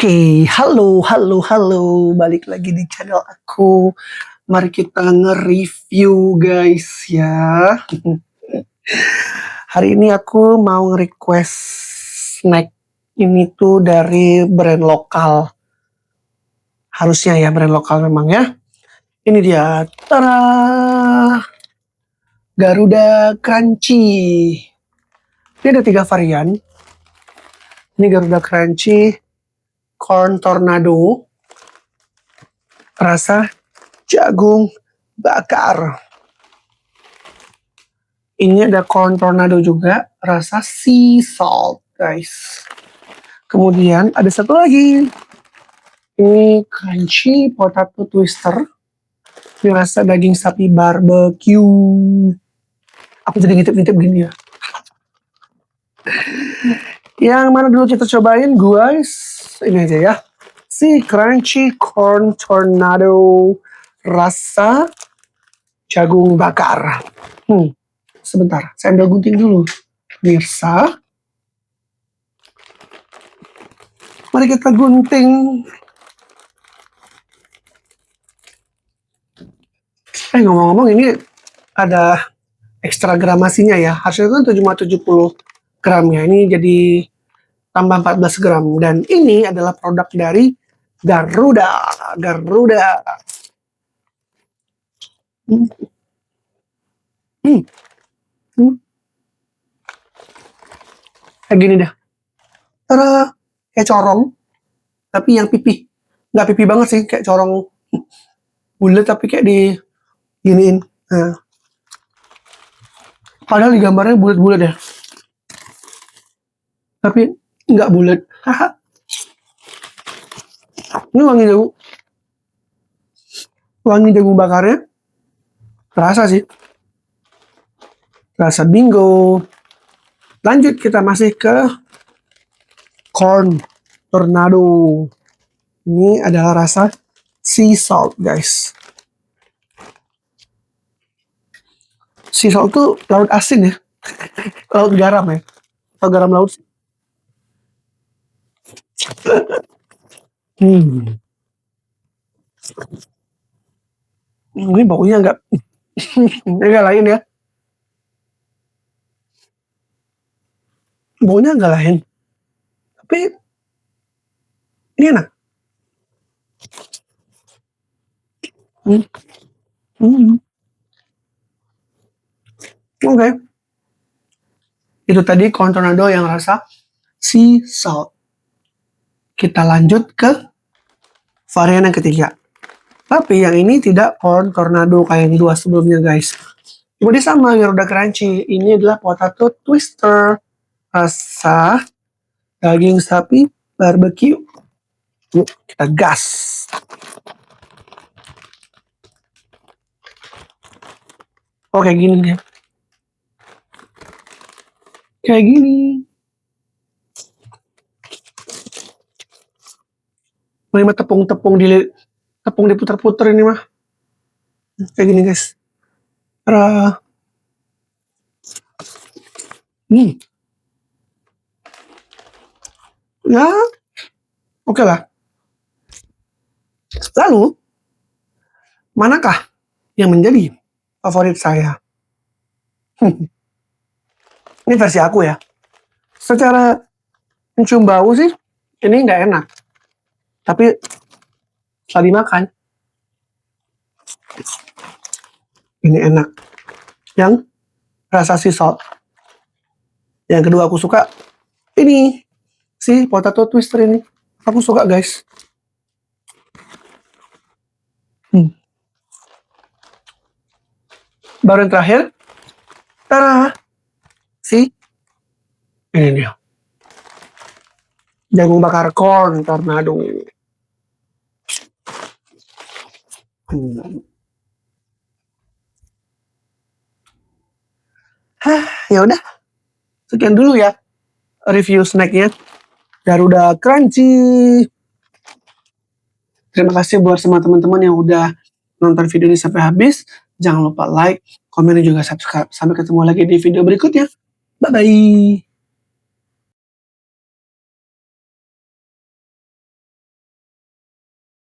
Oke, halo, balik lagi di channel aku. Mari kita nge-review guys ya. Hari ini aku mau nge-request snack ini tuh dari brand lokal. Harusnya ya brand lokal memang ya. Ini dia, tada! Garuda Crunchy. Ini ada 3 varian. Ini Garuda Crunchy Corn Tornado, rasa jagung bakar. Ini ada Corn Tornado juga, rasa sea salt, guys. Kemudian ada satu lagi. Ini Crunchy Potato Twister. Ini rasa daging sapi barbecue. Aku jadi ngintip-ngintip gini ya. Yang mana dulu kita cobain, guys? Ini aja ya. Si Crunchy Corn Tornado rasa jagung bakar. Sebentar, saya ambil gunting dulu. Pemirsa, mari kita gunting. Ngomong-ngomong ini ada ekstra gramasinya ya. Harusnya kan 770 gram ya. Ini jadi tambah 14 gram. Dan ini adalah produk dari Garuda. Kayak gini dah. Kayak corong. Tapi yang pipih. Nggak pipih banget sih. Kayak corong bulat tapi kayak di giniin. Nah. Padahal di gambarnya bulat-bulat ya. Tapi nggak bulat. Ini wangi jagung bakarnya. Rasa sih. Rasa bingo. Lanjut kita masih ke Corn Tornado. Ini adalah rasa sea salt, guys. Sea salt itu laut asin ya. Laut garam ya. Atau garam laut sih. Ini baunya agak lain ya. Baunya agak lain. Tapi ini enak. Oke. Itu tadi Corn Tornado yang rasa sea salt. Kita lanjut ke varian yang ketiga. Tapi yang ini tidak Corn Tornado kayak yang dua sebelumnya, guys. Ini sama, Garuda Crunchy. Ini adalah Potato Twister. Rasa daging sapi barbecue. Yuk, kita gas. Oke, gini deh. Kayak gini. Ini mah tepung diputar-putar ini mah. Kayak gini, guys. Ya, oke lah. Lalu, manakah yang menjadi favorit saya? Ini versi aku ya. Secara mencium bau sih, ini nggak enak. Tapi setelah dimakan, ini enak. Yang rasa sea salt. Yang kedua aku suka ini si Potato Twister ini. Aku suka, guys. Baru yang terakhir, tada, si ini dia, jagung bakar Corn Tornado. Ya udah, sekian dulu ya review snacknya Garuda Crunchy. Terima kasih buat semua teman-teman yang udah nonton video ini sampai habis. Jangan lupa like, komen, dan juga subscribe. Sampai ketemu lagi di video berikutnya. Bye-bye.